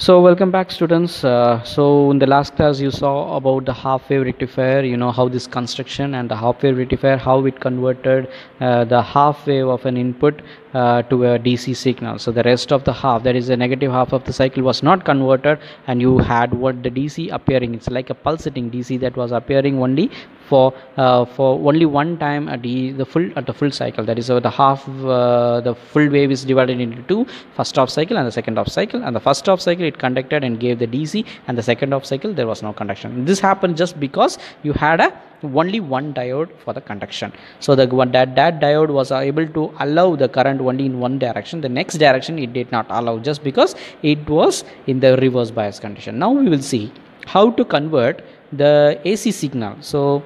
So welcome back, students. So in the last class you saw about the half wave rectifier, how this construction and the half wave rectifier, how it converted the half wave of an input to a DC signal. So the rest of the half, that is the negative half of the cycle, was not converted, and you had what the DC appearing. It's like a pulsating DC that was appearing only for only one time at the full cycle. That is the half the full wave is divided into two: first half cycle and the second half cycle. And the first half cycle it conducted and gave the DC, and the second half cycle there was no conduction. This happened just because you had only one diode for the conduction. So that diode was able to allow the current only in one direction. The next direction it did not allow, just because it was in the reverse bias condition. Now we will see how to convert the AC signal. So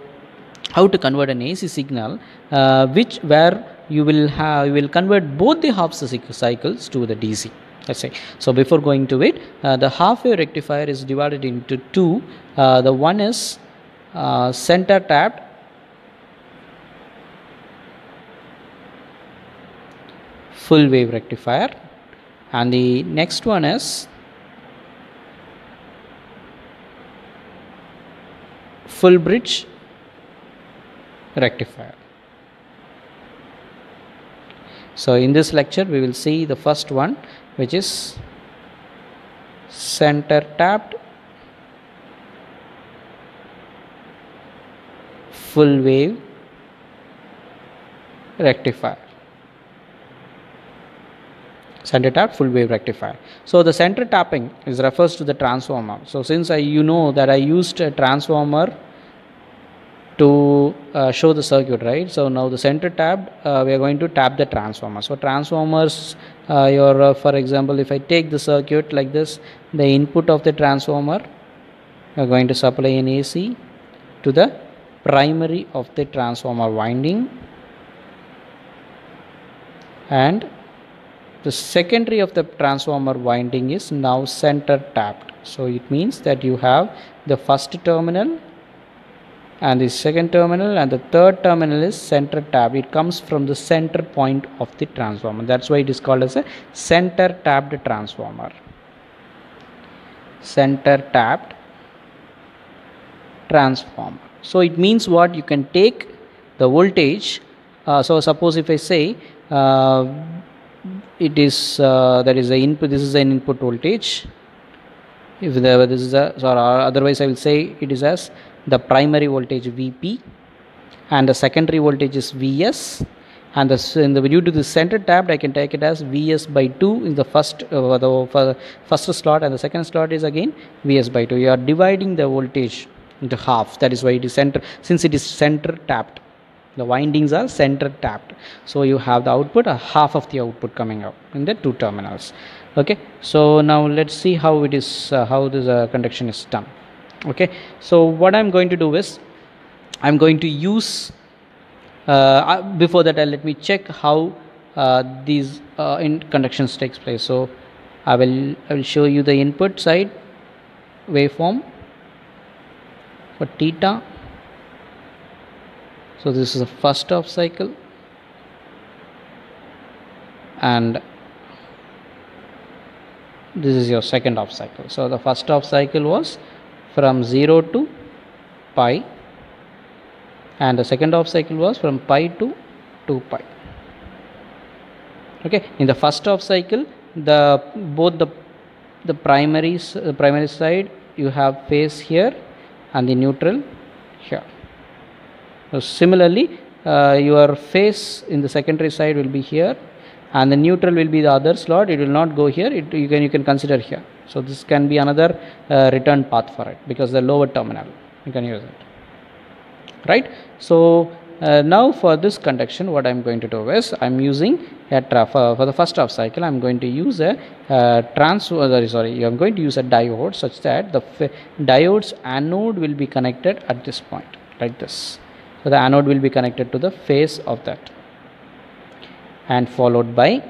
how to convert an AC signal where you will convert both the half cycles to the DC. Let's say. So before going to it, the half wave rectifier is divided into two. The one is center tapped full wave rectifier, and the next one is full bridge rectifier. So in this lecture we will see the first one, which is center tapped full wave rectifier. Center tapped full wave rectifier. So the center tapping refers to the transformer. So since you know that I used a transformer to show the circuit, right? So now the center tapped, we are going to tap the transformer. So transformers, for example, if I take the circuit like this, the input of the transformer, we are going to supply an AC to the primary of the transformer winding, and the secondary of the transformer winding is now center tapped. So it means that you have the first terminal and the second terminal, and the third terminal is center tapped. It comes from the center point of the transformer. That's why it is called as a center tapped transformer. Center tapped transformer. So it means what? You can take the voltage. So suppose if I say it is that is the input. This is an input voltage. If this is otherwise I will say it is as the primary voltage Vp, and the secondary voltage is Vs, and due to the center tapped I can take it as Vs by 2 in the first for the first slot, and the second slot is again Vs by 2. You are dividing the voltage into half. That is why it is center, since it is center tapped, the windings are center tapped, so you have the output, half of the output coming out in the two terminals. Okay, so now let's see how it is how this conduction is done. Okay, so what I'm going to do is I'm going to use before that let me check how these in conductions takes place. So I will show you the input side waveform for theta. So this is the first half cycle, and this is your second half cycle. So the first half cycle was from 0 to pi, and the second half cycle was from pi to 2 pi. Okay, in the first half cycle, both the primary side you have phase here and the neutral here. So similarly, your phase in the secondary side will be here, and the neutral will be the other slot. It will not go here. You can consider here. So this can be another return path for it, because the lower terminal you can use it, right? So now for this conduction, what I'm going to do is I'm using for the first half cycle I'm going to use a I'm going to use a diode, such that the diode's anode will be connected at this point like this. So the anode will be connected to the face of that, and followed by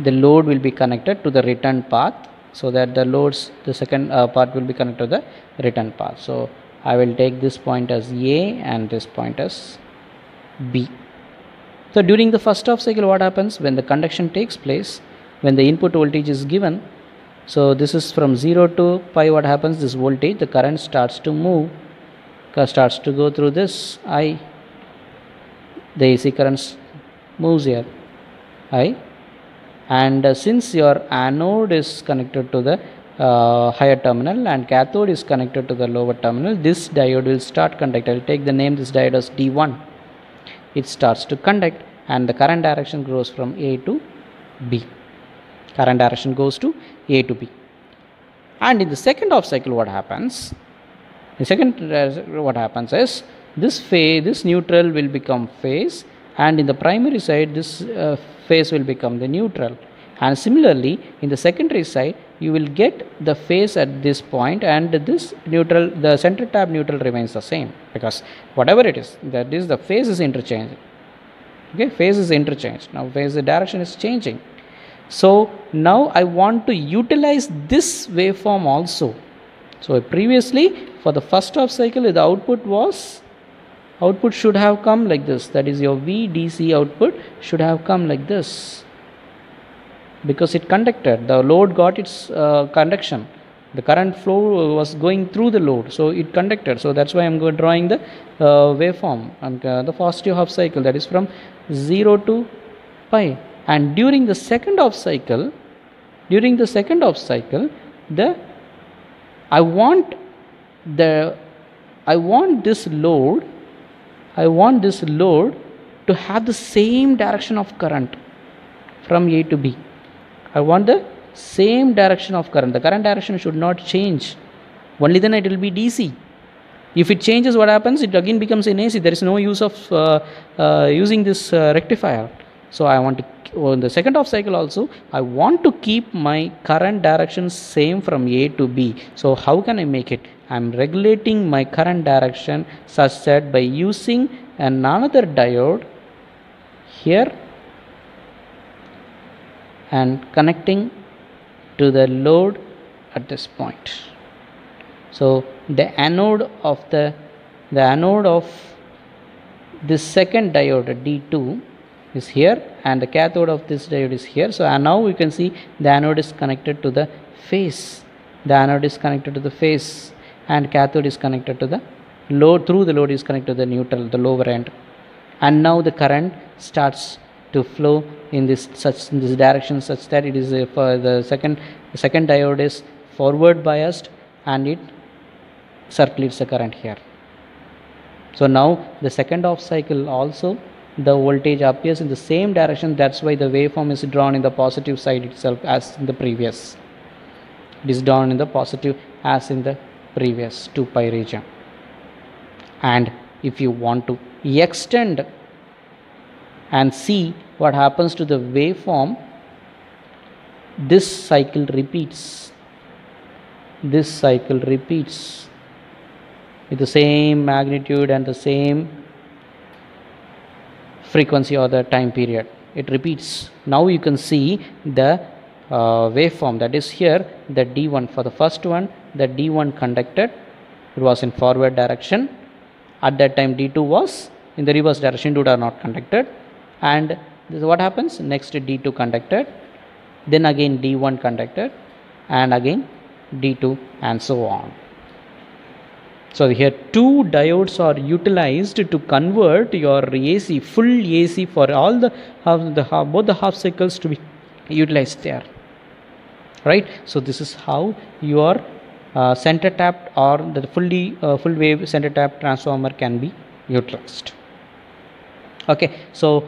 the load will be connected to the return path, so that the second part will be connected to the return path. So I will take this point as A and this point as B. So during the first half cycle, what happens when the conduction takes place? when the input voltage is given. So this is from 0 to pi. What happens, this voltage, the current starts to move, starts to go through this I, the AC current moves here I, and since your anode is connected to the higher terminal and cathode is connected to the lower terminal, this diode will start conduct. I will take the name this diode as D1. It starts to conduct and the current direction goes from A to B. Current direction goes to A to B. And in the second half cycle, what happens? The second what happens is this neutral will become phase, and in the primary side this phase will become the neutral. And similarly, in the secondary side, you will get the phase at this point, and this neutral, the center tap neutral remains the same, because whatever it is, that is, the phase is interchanged. Okay, phase is interchanged. Now phase, the direction is changing. So now I want to utilize this waveform also. So previously, for the first half cycle, the output should have come like this. That is, your VDC output should have come like this, because it conducted, the load got its conduction, the current flow was going through the load, so it conducted. So that's why I'm drawing the waveform and the positive half cycle, that is from 0 to pi. And during the second half cycle, I want this load to have the same direction of current from A to B. I want the same direction of current. The current direction should not change. Only then it will be DC. If it changes, what happens? It again becomes an AC. There is no use of using this rectifier. So I want to, in the second half cycle also, I want to keep my current direction same from A to B. So how can I make it? I am regulating my current direction such that by using another diode here and connecting to the load at this point. So the anode of this second diode D2 is here, and the cathode of this diode is here. So now we can see the anode is connected to the phase. The anode is connected to the phase, and cathode is connected to the load. Through the load is connected to the neutral, the lower end. And now the current starts to flow in this direction, such that it is for the second diode is forward biased, and it circulates the current here. So now the second half cycle also, the voltage appears in the same direction. That's why the waveform is drawn in the positive side itself as in the previous. It is drawn in the positive as in the previous 2 pi region. And if you want to extend and see what happens to the waveform, this cycle repeats. This cycle repeats with the same magnitude and the same frequency or the time period. It repeats. Now you can see the waveform, that is here the D1. For the first one, the D1 conducted, it was in forward direction. At that time D2 was in the reverse direction, D2 are not conducted. And this is what happens. Next D2 conducted, then again D1 conducted, and again D2, and so on. So here 2 diodes are utilized to convert your AC, full AC, for all both the half cycles to be utilized there, right? So this is how your center tapped or the full wave center tap transformer can be utilized. Okay, so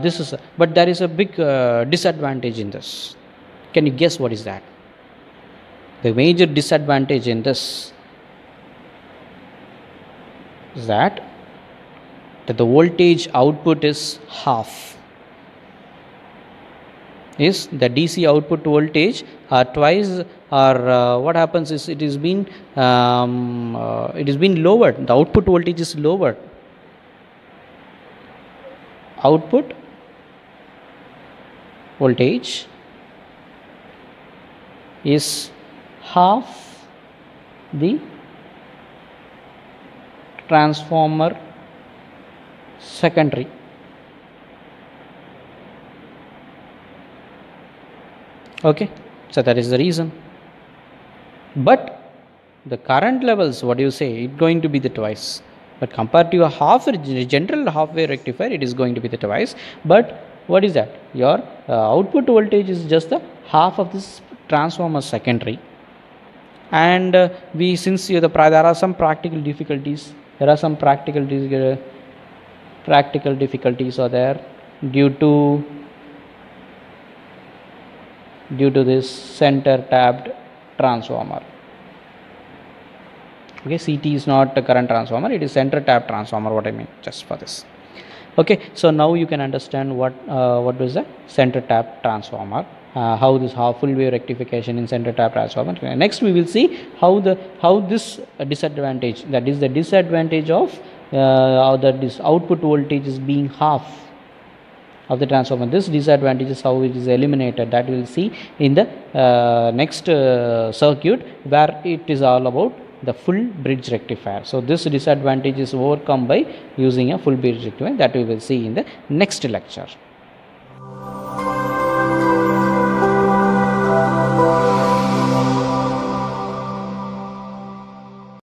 this is, but there is a big disadvantage in this. Can you guess what is that? The major disadvantage in this is that the voltage output is half. Is the DC output voltage twice, or what happens is it is been lowered. The output voltage is lowered. Output voltage is half the transformer secondary. Okay, so that is the reason. But the current levels, what do you say, it's going to be the twice, but compared to a general half wave rectifier, it is going to be the twice. But what is that, your output voltage is just the half of this transformer secondary. And we since there are some practical difficulties, practical difficulties are there due to this center tapped transformer. Okay, CT is not a current transformer, it is center tap transformer, what I mean just for this. Okay, so now you can understand what is the center tap transformer, how this full wave rectification in center tap transformer. Next we will see how this disadvantage, that is the disadvantage of this output voltage is being half of the transformer. This disadvantage is how it is eliminated, that we will see in the next circuit, where it is all about the full bridge rectifier. So this disadvantage is overcome by using a full bridge rectifier, that we will see in the next lecture.